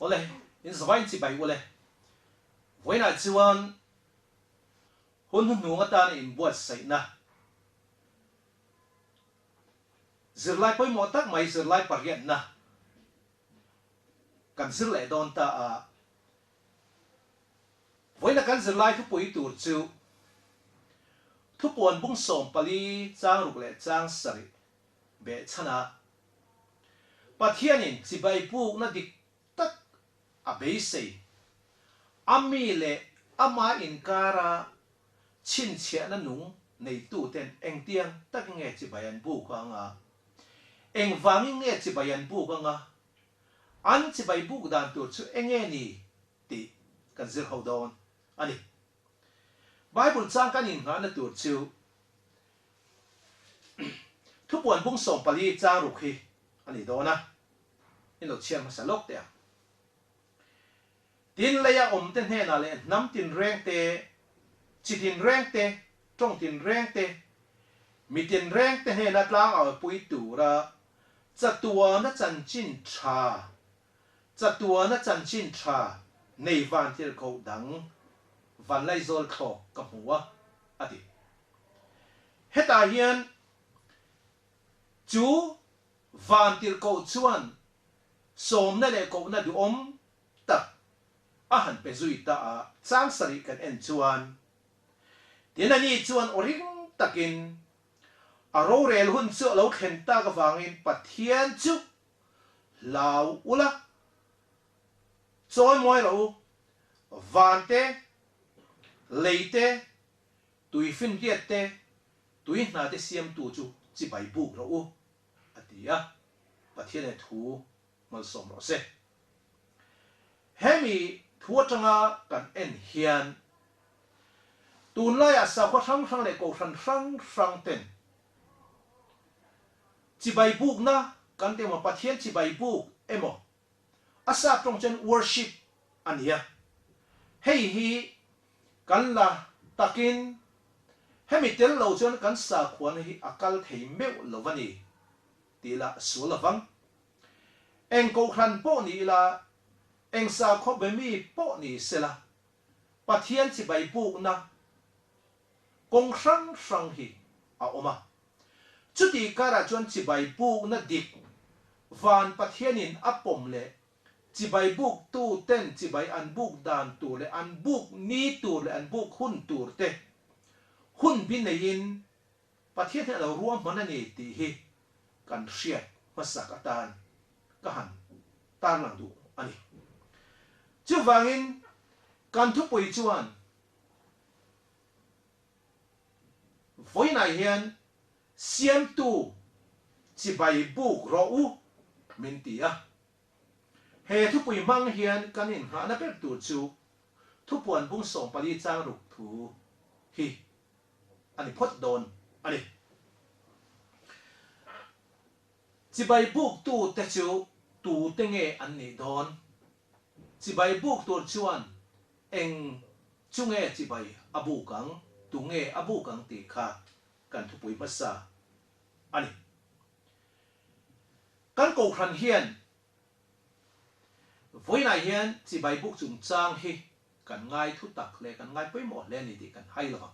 ole in zwain chi bai ole voina chuan hun nu tan in buat sai na Zirlai poi mo tak mai Zirlai parian na kan Zirlai don ta a voina kan Zirlai thu poi tur chu thu pon bung som pali chang ruk le chang sari be chana pathianin si bai pu na dik tak a be sei ami le ama in kara chin chia na nung nei tu ten eng tiang tak nge chi bayan bu ka nga eng wang nge chi bayan bu ka nga an chi bai bu dan tu chu enge ni ti kan zir ho don ani Bible chang kan in ha na tu chu thu puan bung som pali chang ru khi ani do na in lo chiam sa lok te tin le ya om ten he na le nam tin reng te chi tin reng te trong tin reng te mi tin reng te he na tlang au pui tu ra cha tua na chan chin cha nei van tir ko dang van lai zol kho ka huwa ati heta hian chu van tir ko chuan som na le ko na du om tak a han pe zui ta a chang sari kan en chuan tin ani chuan oring takin a ro rel hun chu lo khen ta ka wangin pathian chu lau ula choi moi lo van te leite tui fin tiet te tui na te siam tu chu chi bai bu ro u atia pathian e thu mal som ro se hemi thuatanga kan en hian tun lai a sa kho thang le ko thang ten chi bai buk na kan te ma pathian chi bai buk emo asa trong chen worship ania hei hi kan la takin hemi tel lo chen kan sa khwan hi akal thei meu lovani tila sulavang eng ko khan po ni la eng sa kho be mi po ni sela pathian chi bai buk na kong sang hi a oma chuti kara chon chi bai buk na dik van pathianin apom le chi bai buk tu ten chi bai an buk dan tu le an buk ni tu le an buk hun tur te hun bin nei in pathian he lo ruam man ani ti hi kan hriat masak atan ka han tar lang du ani chu wangin kan thu pui chuan voi nai hian siam tu chi bai buk ro u min ti a he thu pui mang hian kan in ha na pek tu chu thu puan bung som pali chang ruk thu hi ani phot don ani chi bai buk tu te chu tu te nge an ni don chi bai buk tu chuan eng chunge chi bai abu kang tu nge abu kang ti kha kan thu pui masa ani kan ko khan hian voi nai hian chi bai buk chung chang hi kan ngai thu tak le kan ngai poi mo le ni ti kan hai lo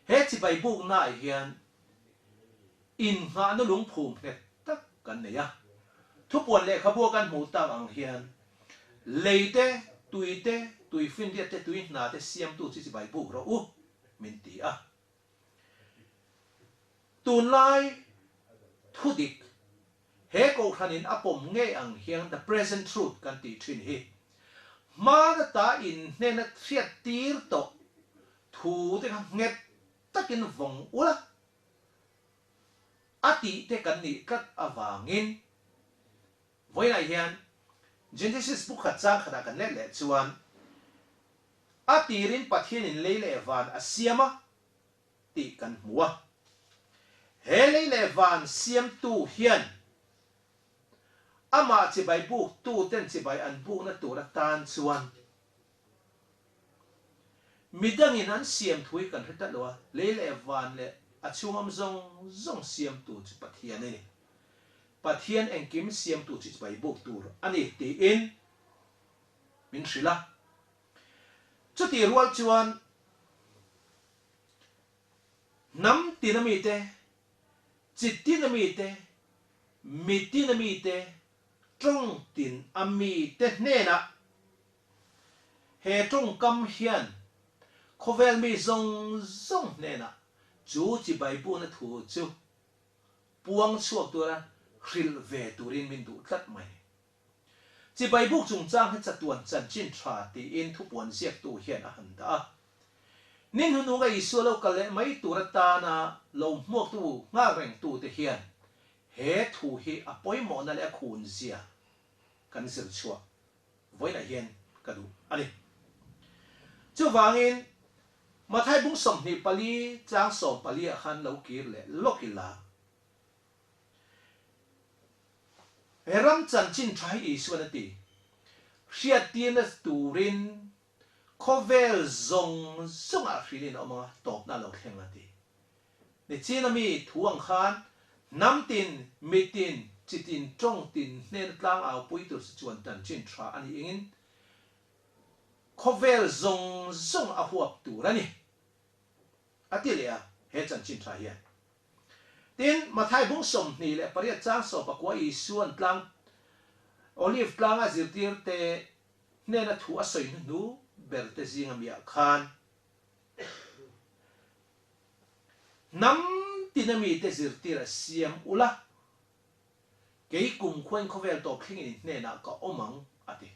he chi bai buk nai hian in ha no lung phum le tak kan ne ya thu puan le khabu kan mu ta ang hian leite tui fin dia te tui na te siam tu chi bai buk ro u min ti a tun lai thu dik he ko khanin apom nge ang hiang the present truth kan ti thin hi ma da ta in ne na thiat tir to thu te nget takin vong ula ati te kan ni kat awangin voi lai hian Genesis book khat chang khada kan le chuan ati rin pathian in leile van asiama ti kan muwa he leile van siam tu hian ama chi bai buk tu ten chi bai an buk na tu na tan chuan midangin an siam thui kan heta lo leile van le achungam zong siam tu chi pathian ni pathian engkim siam tu chi bai buk tur ani ti in min sila chu ti rual chuan nam tinami te chitinami te mitinami te trong tin ami te nena he trong kam hian khovel mi zong zong nena chu chi Bible na thu chu puang chuak tura hril ve turin min du tlat mai chi Bible chung chang he chatuan chan chin tha ti in thu puan siak tu hian a han da nin hunu ga isu lo kale mai tura ta na lo muak tu nga reng tu te hian he thu hi apoi mo na le khun zia kan sir chua voi na hian kadu ani chu wangin mathai bung som ni pali chang som pali a khan lo kir le lokila heram chan chin thai isu na ti hriat tin na turin khovel zong zong a hrilin oma top na lo thleng ati ni chinami thuang khan nam tin mitin chitin trong tin nen tlang au pui tu chuan tan chin thra ani ingin khovel zong zong a huap tu rani atilia he chan chin thra hian tin mathai bung som ni le paria chang so pakwa I suan tlang olive tlang a zirtir te nena thu a soi nu berte zinga mia khan nam tinami te zirtir a siam ula kei kum khwen khovel to phing in nena ka omang ati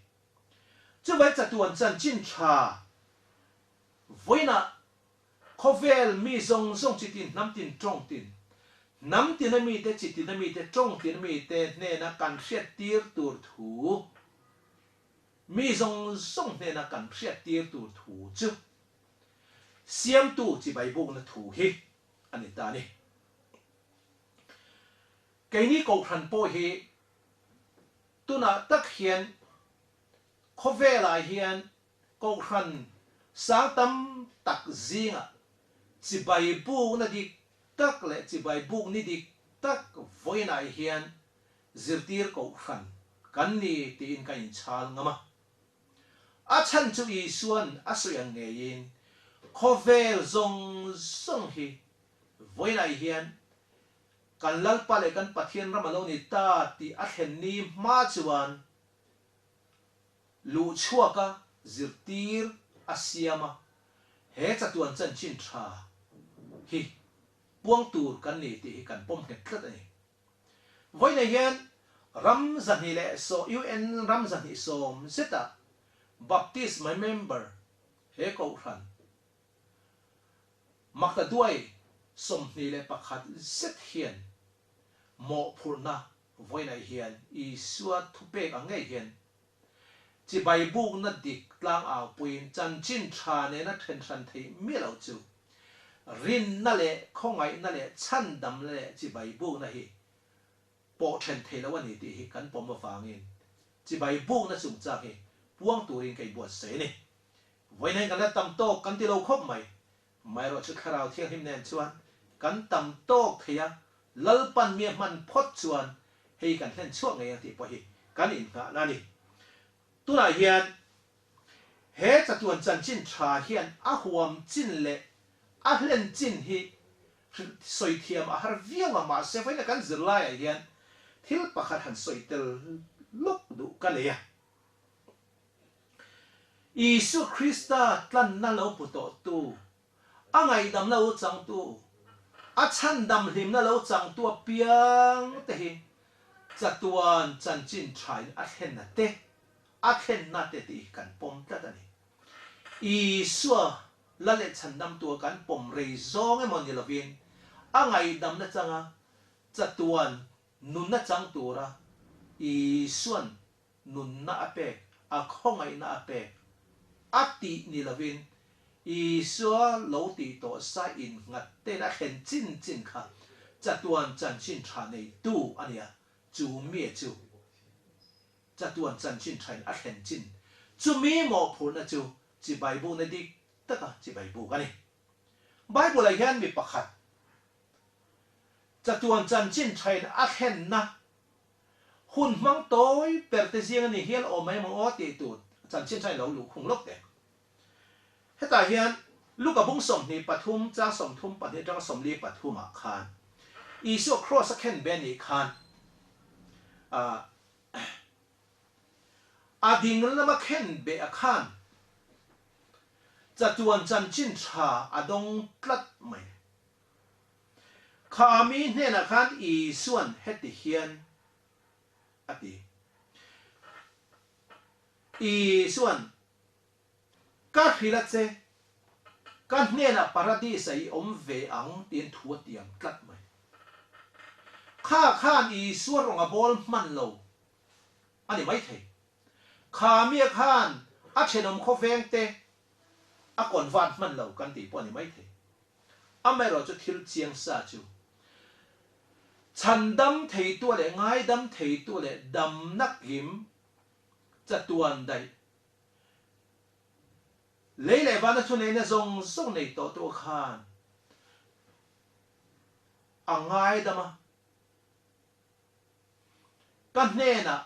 chu vai chatuan chan chin tha voina khovel mi zong zong chitin nam tin trong tin nam tinami te chitinami te trong tinami te nena kan hriat tir tur thu mi zong zong nena kan hriat tir tur thu chu siam tu chi Bible na thu hi ani ta ni cái ní cầu thần po hi tu na tak hiền khó về lại hiền cầu thần sáng tâm tak zinga chỉ Bible na đi tak lệ chỉ Bible ni đi tak voi nai hiền zirtir cầu thần kan ni tin kain chal ngama a chan chu I suan a suyang nge yin khó về zong zong hi voi nai hiền kan lal pale kan pathian ramalo ni ta ti a hen ni ma chuan lu chuaka zirtir asiama he chatuan chan chin tha hi puang tur kan ni ti kan pom ke tlat ani voi nei hian ram zan hi le so un ram zan hi som zeta baptist my member he ko ran makta duai som ni le pakhat zet hian mo phurna voi nai hian I suat thupe ka ngai hian chi Bible na dik tlang aw puin chan chin tha ne na then than thei mi lo chu rin na le khongai na le chan dam le chi Bible na hi po then thei lo ani ti hi kan pom ma fangin chi Bible na chung cha hi puang turin kai bo se ni voi nai kan la tam to kan ti lo khop mai ro chu kharau thiang him nen chuan kan tam to thia lalpan mi man phot chuan hei kan hlen chuak ngai ti po hi kan in ka na ni tu na hian he chatuan chan chin tha hian a huam chin le a hlen chin hi soi thiam a har viang ma se vai na kan Zirlai a hian thil pakhat han soi tel lok du ka le ya Isu Krista tlan na lo puto tu angai dam lo chang tu a chan dam hlim na lo chang tu piang te hi chatuan chan chin thain a hen na te a hen na te ti kan pom ta ni Isu la le chan dam tu kan pom rei zong e mon ni lovin angai dam na changa chatuan nun na chang tu ra Isuan nun na ape a khongai na ape ati ni lovin Isu lo ti to sa in ngat te na hen chin chin kha chatuan chan chin tha nei tu ania chu mi chu chatuan chan chin thain a hen chin chu mi mo phur na chu chi Bible na dik taka chi Bible ka ni Bible la hian mi pakhat chatuan chan chin thain a hen na hun mang toy per te ziang ni hial o mai mo ti tu chan chin chai lo lu khung lok te heta hian luka bung som ni pathum cha som thum pa ni tang som li pathuma khan isu cross khen ben ni khan ading lama khen be a khan chatuan chan chin tha adong tlat mai khami hne na khan isuan heti hian ati isuan ka hilat che kan hne na paradise ai om ve ang tin thu tiang tlat mai kha khan isuan rong a bol man lo ani mai thei khami khan a chenom kho veng te a kon van man lo kan ti pon ni mai thei a mai ro chu thil chiang sa chu chan dam thei tu le ngai dam thei tu le dam nak him chatuan dai lấy van na chu nei na zong zong nei to to khan a ngai dama kan ne na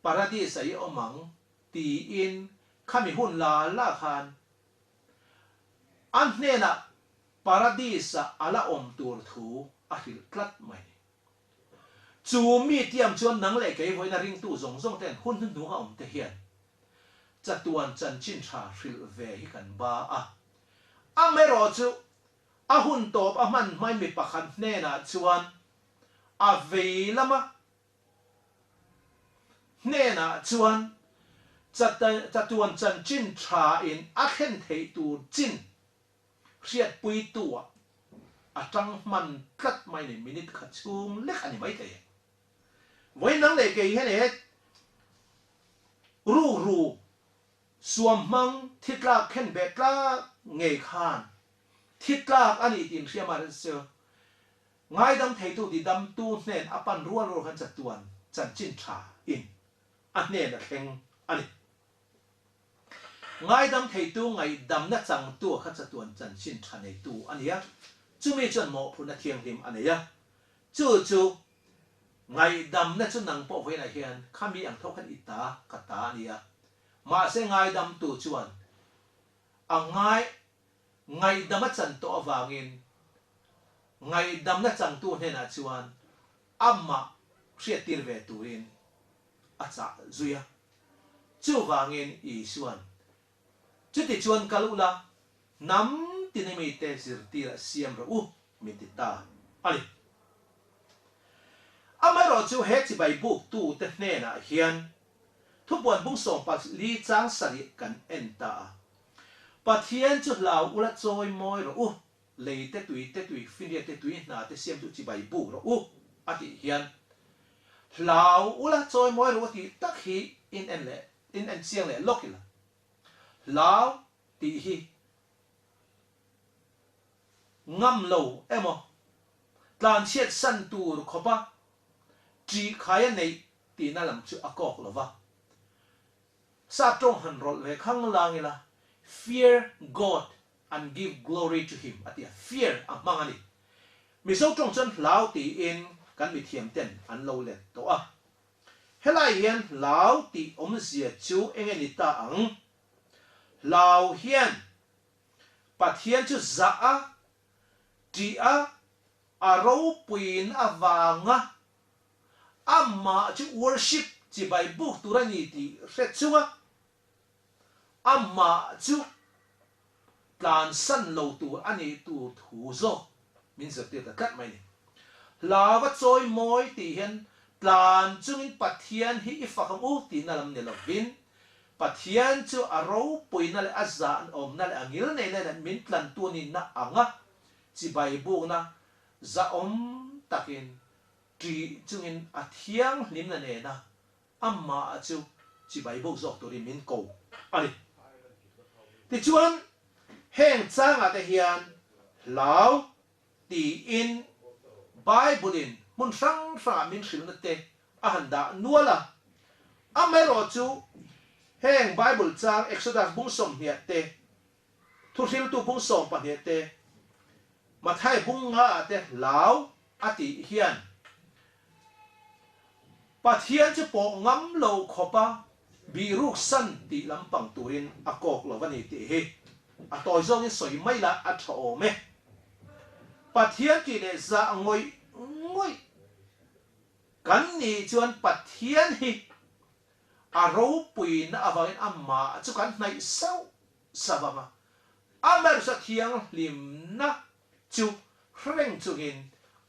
paradise ai omang ti in khami hun la khan an ne na paradise ala om tur thu a hil tlat mai chu mi tiam chuan nang le ke voina ring tu zong zong ten hun hun nu ha om te hian chatuan chan chin tha hril ve hi kan ba a mero chu a hun top a man mai mi pakhan hne na chuan a veilama hne na chuan chatuan chan chin tha in a khen thei tu chin riat pui tu a tang man tlat mai ni minute kha chung lek ani mai te voi nang le ke he le ru suam mang thitla khen betla ngei khan thitla ani tin siama se ngai dam thei tu di dam tu nen apan rual khan chatuan chan chin tha in a ne na thleng ani ngai dam thei tu ngai dam na chang tu kha chatuan chan chin tha nei tu ania chumi chon mo phuna thiang lim ania chu ngai dam na chu nang po ve na hian khami ang thok khan ita kata ania ma se ngai dam tu chuan a ngai dam a chan to awangin ngai dam na chang tu hne na chuan amma hriat tir ve turin a cha zuya chu wangin i suan chu ti chuan kalula nam tinemi te sir tira siam ro mi ti ta ani amaro chu he chi bai book tu te hne na hian thupuan bung song pa li chang sari kan enta pathian chu lau ula choi moi ro lei te tui finia te tui na te siam chu chi bai bu ro ati hian lau ula choi moi ro ti tak hi in en siang le lokila lau ti hi ngam lo emo tlan chiat san tur khopa tri khaya nei ti na lam chu akok lova sa trong han rol ve khang langila fear God and give glory to him atia fear amangani mizo trong chan lau ti in kan mi thiam ten an lo le to a helai hian lau ti om zia chu engeni ta ang lau hian pathian chu za a ti a aro puin awanga amma chu worship chi bai book turani ti hret chunga amma chu tlan san lo tu ani tu thu zo min zo te ta kat mai ni lawa choi moi ti hian tlan chungin pathian hi ifakam u ti na lam ne lovin pathian chu aro puina le azza an om na le angil nei le min tlan tu ni na anga chi bai book na za om takin tri chungin athiang lim na ne na amma chu chi bai book zok tu ri min ko ani ti chuan heng chang ate hian lau ti in bible in mun sang sa min sil na te a handa nuala amero chu heng bible chang exodus bung som hia te thu sil tu bung som pa hia te mathai bung nga ate lau ati hian pathian chu po ngam lo khopa biruk san ti lampang turin akok lovani ti he atoi zong in soi mai la atho me pathian ki le za ngoi ngoi kan ni chuan pathian hi aro pui na awangin amma chu kan nai sau savama amar sa thiang lim na chu reng chungin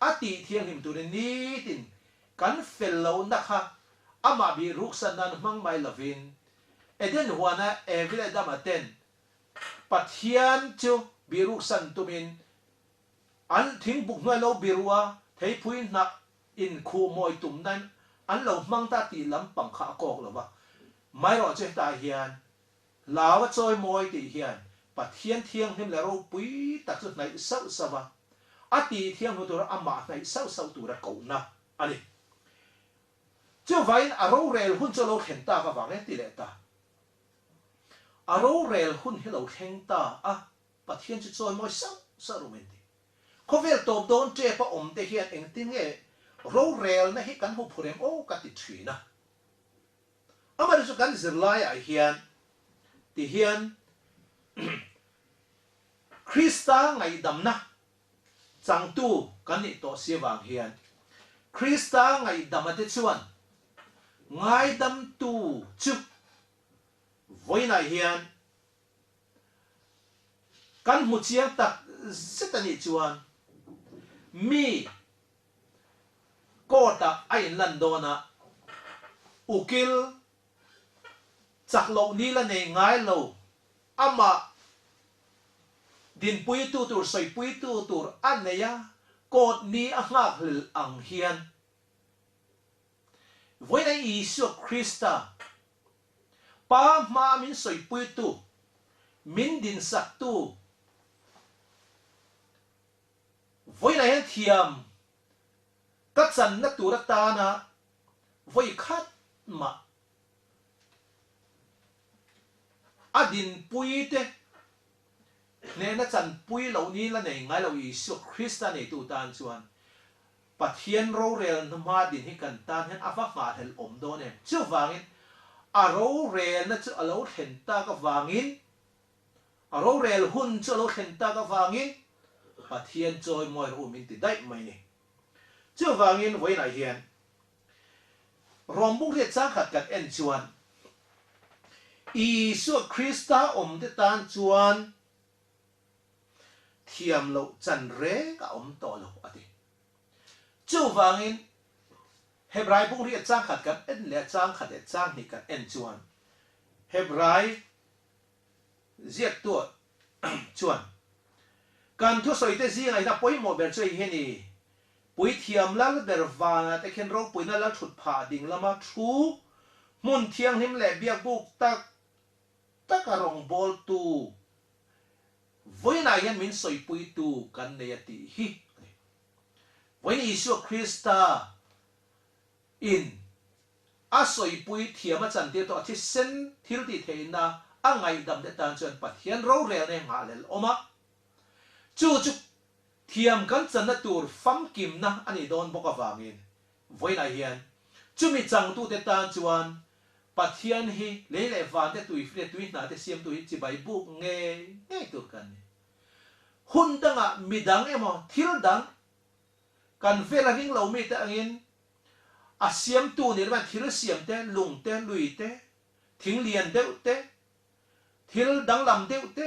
ati thiang lim tu ni tin kan fellow na kha ama bi ruksan nan mang mai lovin eden huana evil damaten pathian chu bi ruksan tumin an thing buk noi lo birwa thei pui na in khu moi tum nan an lo mang ta ti lam pang kha kok lo ba mai ro che ta hian lawa choi moi ti hian pathian thiang him la ro pui ta chu nai sau sawa ati thiang hu tur ama nai sau sau tur ko na ani chu vain aro rel hun cho lo khen ta ka wang ti le ta aro rel hun hi lo khen ta a pathian chu choi moi sau sau ro men ti ko vel top don che pa om te hian eng tin nge ro rel na hi kan hu phurem o ka ti thri na amar chu kan zirlai a hian ti hian Krista ngai dam na chang tu kan ni to se wang hian Krista ngai dam ate chuan ngai dam tu chu voina hian kan mu chiang tak setani chuan mi ko ta ai lan do na ukil chak lo ni la nei ngai lo ama din pui tu tur soi pui tu tur an ne ya kot ni a ngak hil ang hian voi na Isu Krista pa ma min soi pui tu min din sak tu voi na hian thiam ka chan na tur ta na voi khat ma adin pui te ne na chan pui lo ni la nei ngai lo Isu Krista nei tu tan chuan pathian ro rel na ma din hi kan tan hen afa fa hel om do ne chu wangin a ro rel na chu alo khen ta ka wangin a ro rel hun chu alo khen ta ka wangin pathian choi moi ro min ti dai mai ni chu wangin voi nai hian rombung re chang khat kan en chuan Isu Krista om te tan chuan thiam lo chan re ka om to lo ati chu wangin Hebrai bung ri chang khat kan en le chang khat e chang ni kan en chuan Hebrai ziat tu chuan kan thu soi te zi ngai na poi mo ber choi he ni pui thiam lal ber wana te khen ro pui na la thut pha ding lama thu mun thiang him le biak buk tak takarong bol tu voi na yan min soi pui tu kan ne ati hi voi Isu Krista in a soi pui thiam a chan te to thi sen thil ti theina a ngai dam de tan chuan pathian ro rel ne nga lel oma chu chu thiam kan chan na tur fam kim na ani don boka wangin voi na hian chu mi chang tu te tan chuan pathian hi le le van te tui fre tui na te siam tui chi bai bu nge nge tur kan ni hun danga midang emo thil dang kan vela ring lo mi te angin a siam tu ni ban thil siam te lung te lui te thing lian deuh te thil dang lam deuh te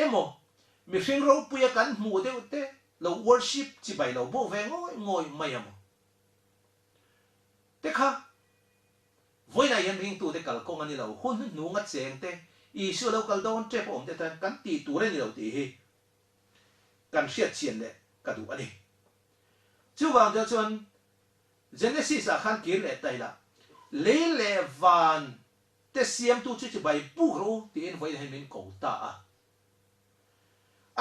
emo mi hring ro puya kan mu deuh te lo worship chi bai lo bo ve ngoi ngoi mai amo te kha voi na yan ring tu te kal kong ani lo hun nu nga cheng te Isu lo kal don che pom te tan kan ti tu re ni lo ti hi kan hriat chian le ka du ani chu wang ja chuan Genesis a khan kir le tai la le le van te siam tu chu chi bai pu ro ti en voi hen min ko ta a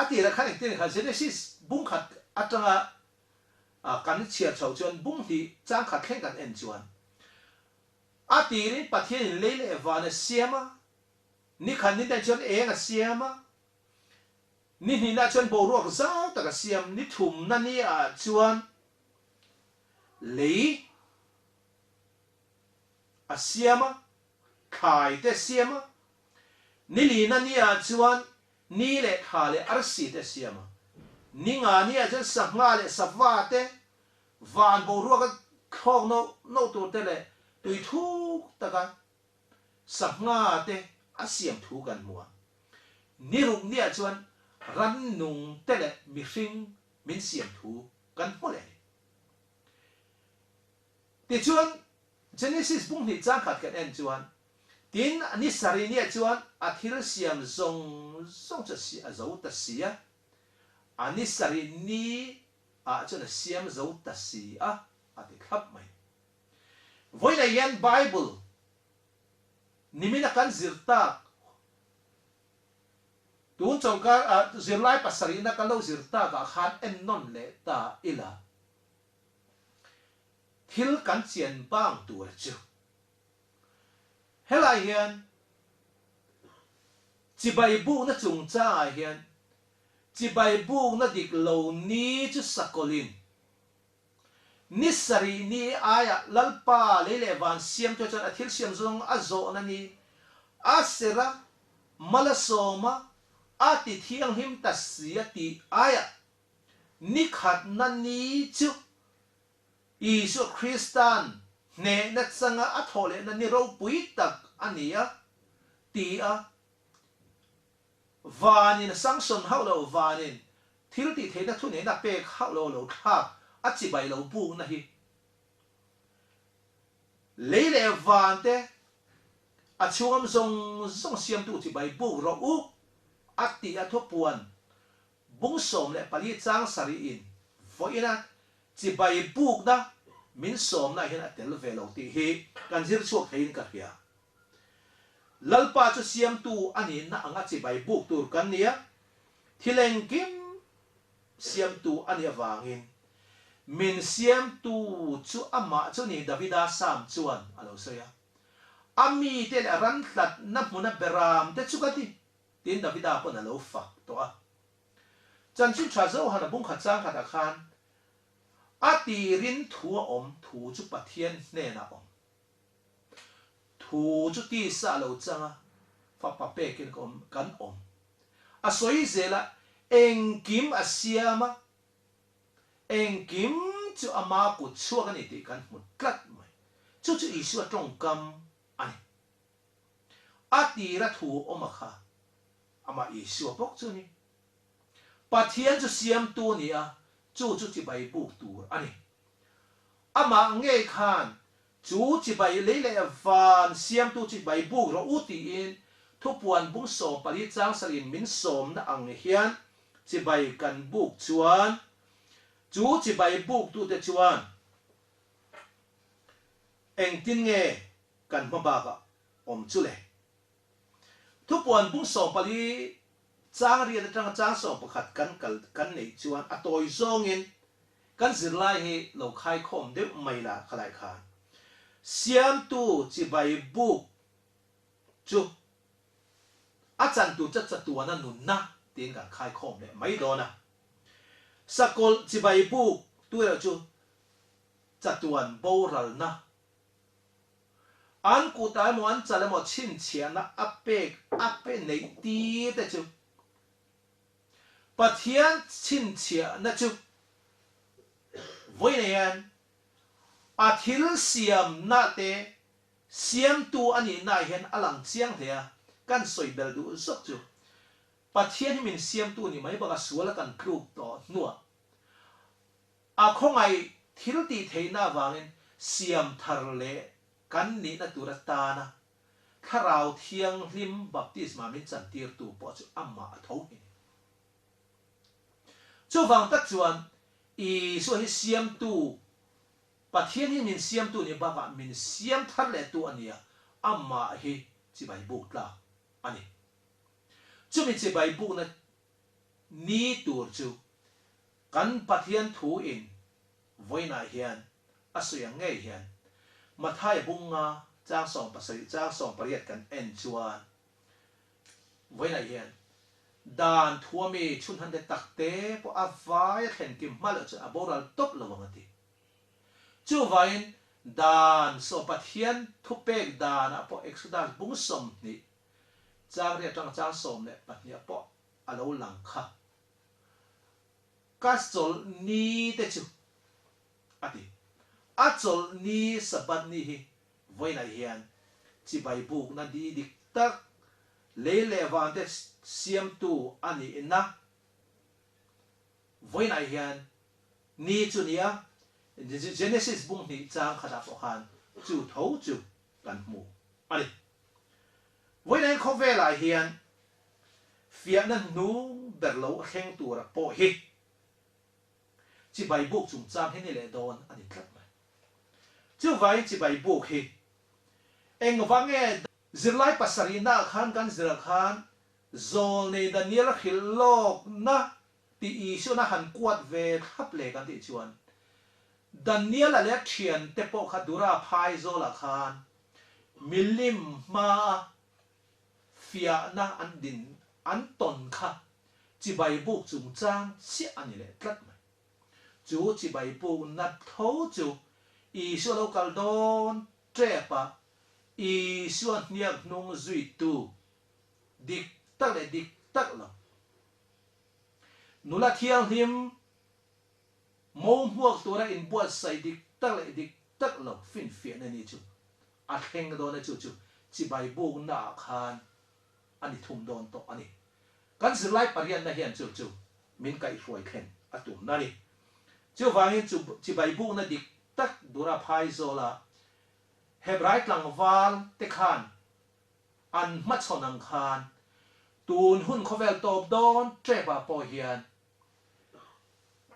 ati la khan te kha Genesis bung khat atanga kan chia chau chuan bung ti chang khat khen kan en chuan ati ri pathian le le van siama ni khan ni ta chuan eng a siama ni ni na chuan bo ro za ta ka siam ni thum na ni a chuan lei a siama khai te siama ni li na nia chuan ni le kha le arsi te siama ni nga nia chen sa nga le sa va te van bo ro ka khong no tu te le tui thu ta ka sa nga te asiam thu kan mua ni ruk nia chuan ran nung te le mi hring min siam thu kan mo le ti chuan Genesis bung ni chang khat kan en chuan tin ani sari nia chuan athil siam zong cha si a zo ta si a ani sari ni a chuan siam zo ta si a ati khap mai voi la yan Bible nimina kan zirta tun chong ka Zirlai pasari na kan lo zirta ka khan en non le ta ila thil kan chian bang tur chu helai hian chi bai bu na chung cha hian chi bai bu na dik lo ni chu sakolin ni sari ni aya lalpa lele van siam to chan athil siam zong azo na ni asera malasoma ati thiang him tasia ti aya ni khat na ni chu Isu Kristan ne na tsanga athole na ni ro pui tak ania ti a vanin sangson haulo vanin thil ti the na thu ne na pe haulo lo kha a chi bai lo bu na hi leile van te a chuam zong siam tu chi bai bu ro u ati a thopuan bung som le pali chang sari in voina chi bai buk na min som na hian atel velo ti hi kan zir chuak thein ka hia lalpa chu siam tu ani na anga chi bai buk tur kan nia thileng kim siam tu ani awangin min siam tu chu ama chu ni Davida sam chuan alo soya ami te ran thlat na muna beram te chu ka ti tin Davida pon alo fa to a chan chu tha zo hana bung kha chang kha khan ati rin thu om thu chu pathian ne na om thu chu ti sa lo changa fa pa pe kin kom kan om a soi zela engkim asiama engkim chu ama ku chu kan ti kan mut klat mai chu isu tong kam ani ati ra thu oma kha ama isu pok chu ni pathian chu siam tu ni a chu chi bai buk tur ani ama nge khan chu chi bai leile van siam tu chi bai buk ro uti in thupuan bung som pali chang sarin min som na ang hian chi bai kan buk chuan chu chi bai buk tu te chuan eng tin nge kan ma ba ka om chu le thupuan bung som pali chang ri na chang so pakhat kan nei chuan atoi zong in kan Zirlai hi lo khai khom de mai la khalai khan siam tu chi bai buk chu a chan tu cha cha tu na nun na tin kan khai khom le mai do na sakol chi bai buk tu la chu cha tuan bo ral na an ku tai mo an cha le mo chin chian na ape nei ti te chu pathian chin chia na chu voi ne yan athil siam na te siam tu ani na hian alang chiang thea kan soi bel du zok chu pathian min siam tu ni mai ba suala kan kruk to nuwa a khongai thil ti theina wangin siam thar le kan ni na turata na kharau thiang hlim baptisma min chan tir tu po chu amma tho hi chu wang tak chuan i so hi siam tu pathian hi min siam tu ni ba min siam thar le tu ania amma hi chi bai buk la ani chu mi chi bai buk na ni tur chu kan pathian thu in voina hian asuya nge hian mathai bunga chang song pasari chang song pariat kan en chuan voina hian dan thuami chun han de takte po avai khen kim mal chu aboral top lawangati chu vain dan so pathian thu pek dan apo exodus bung som ni chang re tang chang som le patnia po alo lang kha kasol ni te chu ati achol ni sabat ni hi voina hian chi bai buk na di dik tak le le van te siam tu ani na voina hian ni chu nia Genesis bung ni chang khada po khan chu thau chu kan mu ani voina kho ve la hian fian na nu berlo kheng tu ra po hi chi bai buk chung chang he ni le don ani tlat mai chu vai chi bai buk hi eng wange Zirlai pasarina khan kan zira khan zol nei Daniel Enlawkna ti isu na han kuat ve khap le kan ti chuan Daniel ale thian te po khadura MIzo la khan milim ma fia na an din an ton kha chi bai buk chung chang si ani le tlat mai chu chi bai buk na tho chu isu lo kal don trepa isu niak nung zui tu dik tak lo nula thiang him mo muak tura in buat sai dik tak lo fin fian ani chu a theng do na chu chi bai buk na khan ani thum don to ani kan Zirlai parian na hian chu min Kaihruai khen atum na ni chu wangin chu chi bai buk na dik tak dura MIzo la Hebrai tlangwal te khan an machonang khan tun hun khovel top don trepa po hian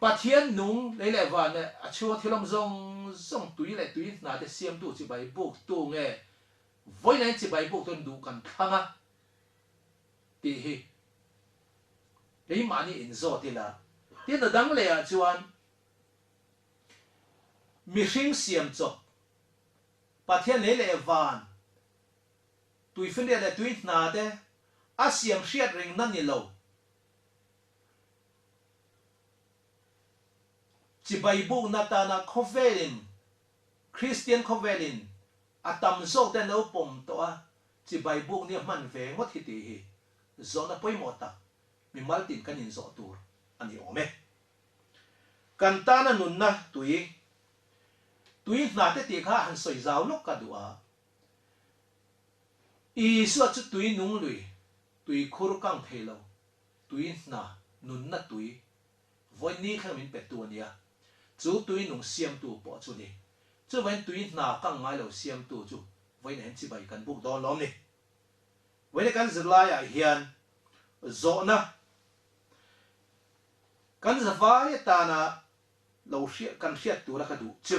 pathian nung leile van a chua thilom zong tui na te siam tu chi bai buk tu nge voina chi bai buk ton du kan thanga ti hi ei mani in zo ti la ti na dang le a chuan mi hring siam chok pathian leile van tui fin le tui na te a siam hriat ring na ni lo chi bai buk na ta na khovelin Christian khovelin atam zo te no pom to a chi bai buk ni man ve ngot hi ti hi zo na poi mo ta mi maltin kan in zo tur ani ome kan ta na nun na tui na te ti kha han soi zau lok ka du a isu chu tui nung lui tui khur kang thelo tui na nun na tui voi ni khang min pe tu ania chu tui nung siam tu po chu ni chu wen tui na kang ngai lo siam tu chu voi nen chi bai kan buk do lom ni voi kan Zirlai a hian zo na kan zawai ta na lo hriat kan hriat tu la ka du chu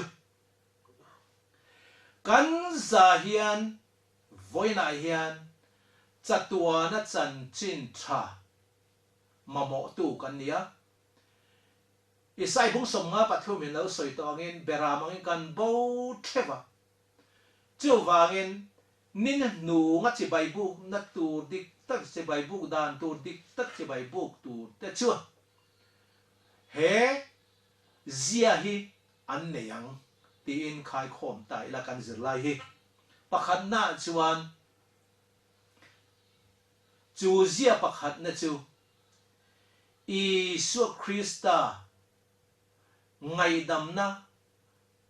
kan za hian voina hian chatua na chan chin tha mamo tu kan nia isai bung som nga pathu min lo soi to ngin beramangin kan bo theva chu wangin nin nu nga chi bai bu na tu dik tak chi bai bu dan tu dik tak chi bai bu tu te chu he zia hi an ne yang ti in khai khom tai la kan Zirlai hi pakhat na chuan chu zia pakhat na chu Isu Krista ngày đầm na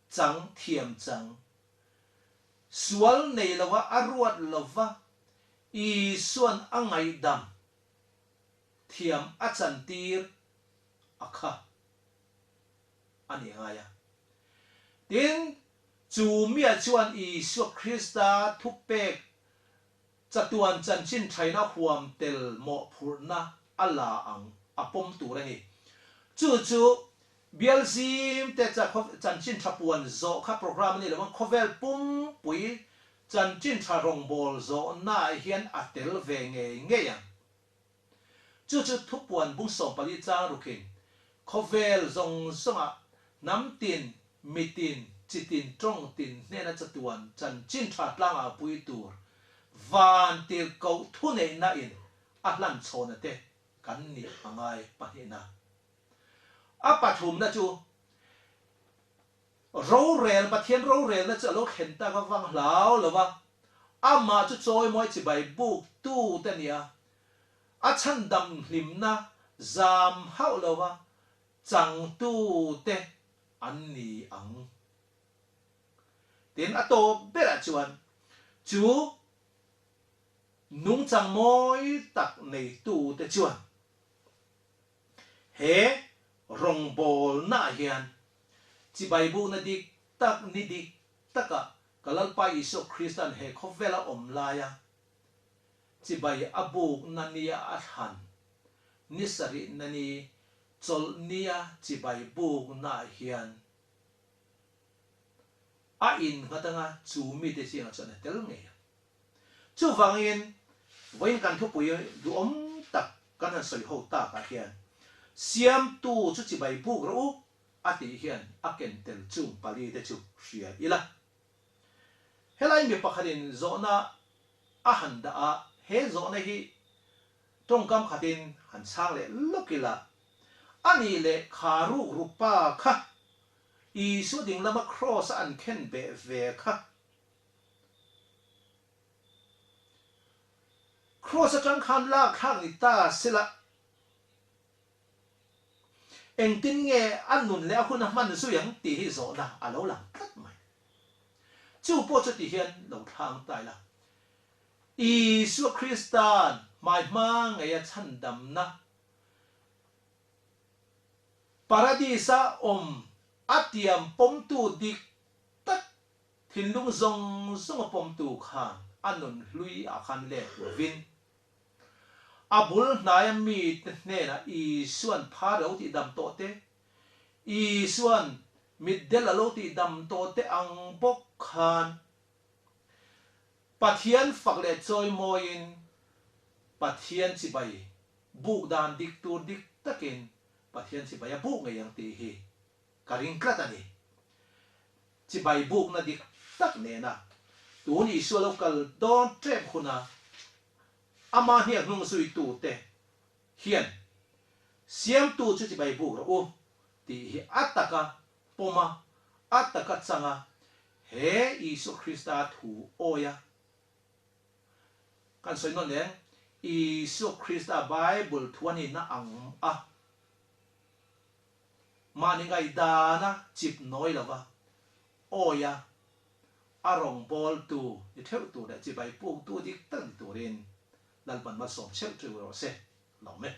chẳng thiềm chẳng sual này là wa aruat lova Isuan ang ngày đầm thiềm achan tir akha ani ngaya tin chu mia chuan Isu Krista thupek chatuan chan chin thaina huam tel mo phurna ala ang apom tu ra ni chu bialzim te chan chin thapuan zo kha program ni lawang khovel pum pui chan chin tha rong bol zo na hian atel ve nge ya chu thupuan bung so pali cha rukin khovel zong songa nam tin mitin chitin trong tin ne na chatuan chan chin tha tlanga pui tur van til ko thu nei na in a hlan chhona te kan ni angai pahina a pathum na chu râu rèn và thiên râu rèn nó chợ lúc hiện ta có vang lão là va mà chú trôi mỗi chỉ bài buộc tu tên nhỉ chân đầm lim na giảm hậu là va chẳng tu tên anh nì ang đến tô biết là chuan chú nung chẳng mỗi tắc này tu tên chuan he rong bol na hiền chỉ bài buộc na đi tắc ni đi tắc cả kalal pa iso Christian he khovela omlaya chỉ bài abuk nania athan nisari nani chol nia chỉ bài buộc na hiền in ngatanga chu mi te singa chone tel nge chu wangin voin kan thu pui du tak kan han soi ho ta ka hiền siam tu chu chỉ bài buộc ro ati hiền aken tel chung pali te chu ria ila helai mi pakharin zona handa a he zona hi tongkam khatin han sang le lokila ani le kharu rupa kha isu ding lama cross an khen be ve kha cross atang khan la khang ni ta sila eng tin nge an nun le khuna man su yang ti hi zona alo lang tat mai chu po chu ti hian lo thang tai la Isu Christian mai mang ngaya chan dam na paradisa atiam pom tu dik tak thin lung zong zong pom tu khan anun lui a khan le vin abul nayam mi ne na isuan pharo ti dam to te isuan middel lo ti dam to te ang bok khan pathian fakle choi moin pathian chi bai buk dan dik tu dik takin pathian chi bai buk ngayang ti hi karing kratani chi bai buk na dik tak ne na tu ni so local don trep khuna ama hi nung sui tu te hian siam tu chu chi bai buk ro ti hi ataka poma ataka changa he Isu Christa thu oya kan soi non leng Isu Christa Bible thuani na ang mani ngai da na chip noi lawa oya arong bol tu i theu tu da chi bai pu tu dik tan tu rin dal ban ma som cheu tu ro se lo me